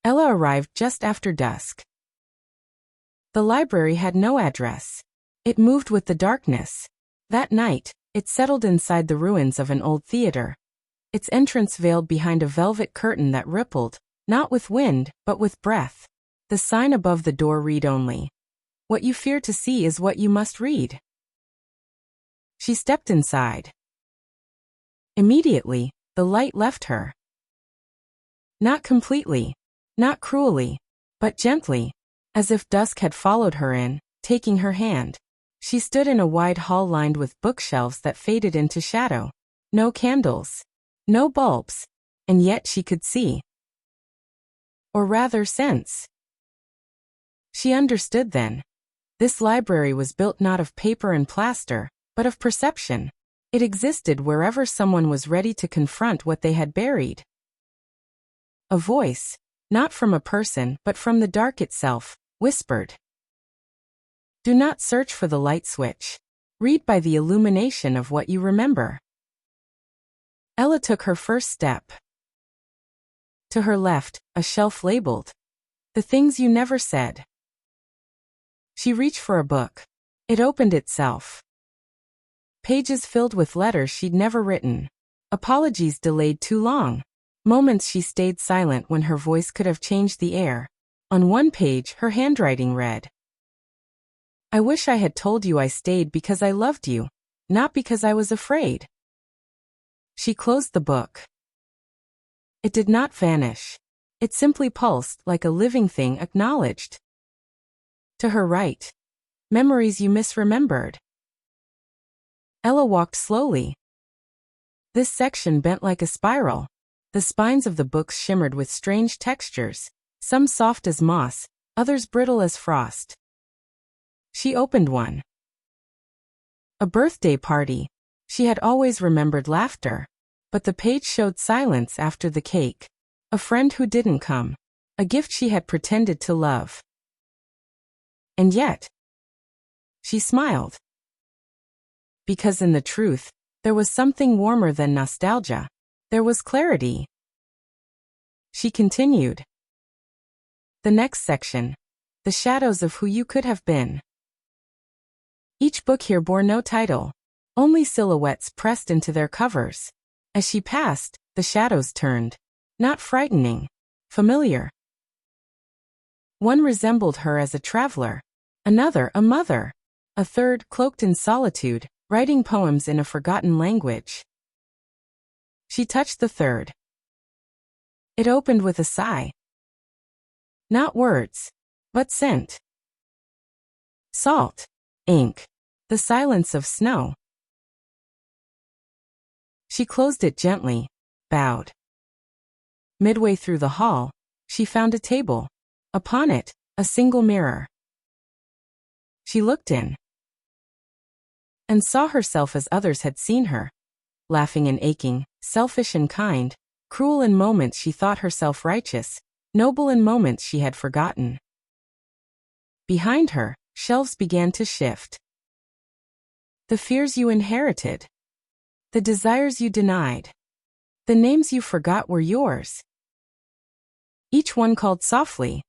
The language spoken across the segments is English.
Ella arrived just after dusk. The library had no address. It moved with the darkness. That night, it settled inside the ruins of an old theater. Its entrance veiled behind a velvet curtain that rippled, not with wind, but with breath. The sign above the door read only, "What you fear to see is what you must read." She stepped inside. Immediately, the light left her. Not completely, not cruelly, but gently, as if dusk had followed her in, taking her hand. She stood in a wide hall lined with bookshelves that faded into shadow. No candles, no bulbs, and yet she could see. Or rather sense. She understood then. This library was built not of paper and plaster, but of perception. It existed wherever someone was ready to confront what they had buried. A voice, not from a person but from the dark itself, whispered, "Do not search for the light switch. Read by the illumination of what you remember." Ella took her first step. To her left, a shelf labeled, "The Things You Never Said." She reached for a book. It opened itself. Pages filled with letters she'd never written. Apologies delayed too long. Moments she stayed silent when her voice could have changed the air. On one page, her handwriting read, "I wish I had told you I stayed because I loved you, not because I was afraid." She closed the book. It did not vanish. It simply pulsed like a living thing acknowledged. To her right, "Memories You Misremembered." Ella walked slowly. This section bent like a spiral. The spines of the books shimmered with strange textures, some soft as moss, others brittle as frost. She opened one. A birthday party. She had always remembered laughter, but the page showed silence after the cake. A friend who didn't come. A gift she had pretended to love. And yet, she smiled. Because in the truth, there was something warmer than nostalgia. There was clarity. She continued. The next section. The shadows of who you could have been. Each book here bore no title. Only silhouettes pressed into their covers. As she passed, the shadows turned. Not frightening. Familiar. One resembled her as a traveler. Another a mother. A third cloaked in solitude, writing poems in a forgotten language. She touched the third. It opened with a sigh. Not words, but scent. Salt, ink, the silence of snow. She closed it gently, bowed. Midway through the hall, she found a table. Upon it, a single mirror. She looked in. And saw herself as others had seen her. Laughing and aching, selfish and kind, cruel in moments she thought herself righteous, noble in moments she had forgotten. Behind her, shelves began to shift. The fears you inherited. The desires you denied. The names you forgot were yours. Each one called softly.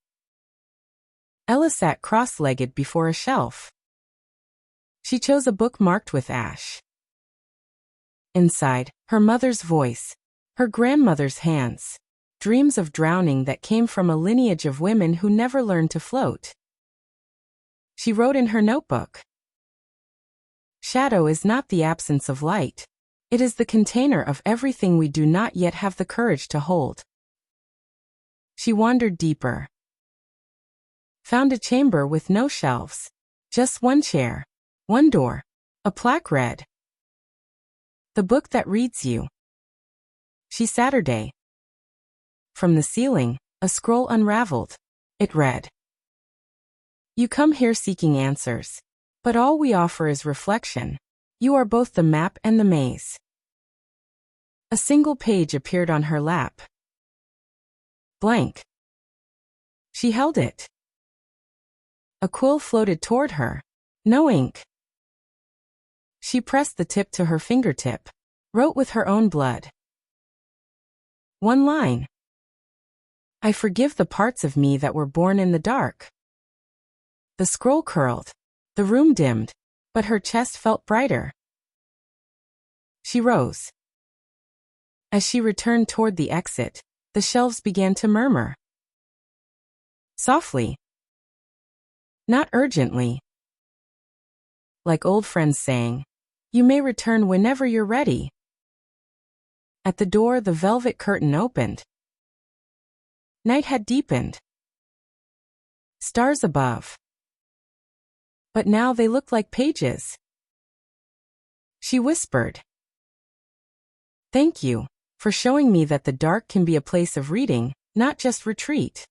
Ella sat cross-legged before a shelf. She chose a book marked with ash. Inside, her mother's voice, her grandmother's hands, dreams of drowning that came from a lineage of women who never learned to float. She wrote in her notebook, "Shadow is not the absence of light. It is the container of everything we do not yet have the courage to hold." She wandered deeper. Found a chamber with no shelves. Just one chair. One door. A plaque read, "The book that reads you." She Saturday. From the ceiling, a scroll unraveled. It read, "You come here seeking answers. But all we offer is reflection. You are both the map and the maze." A single page appeared on her lap. Blank. She held it. A quill floated toward her. No ink. She pressed the tip to her fingertip. Wrote with her own blood. One line. I forgive the parts of me that were born in the dark. The scroll curled. The room dimmed, but her chest felt brighter. She rose. As she returned toward the exit, the shelves began to murmur. Softly. Not urgently. Like old friends saying, "You may return whenever you're ready." At the door, the velvet curtain opened. Night had deepened. Stars above. But now they looked like pages. She whispered, "Thank you for showing me that the dark can be a place of reading, not just retreat."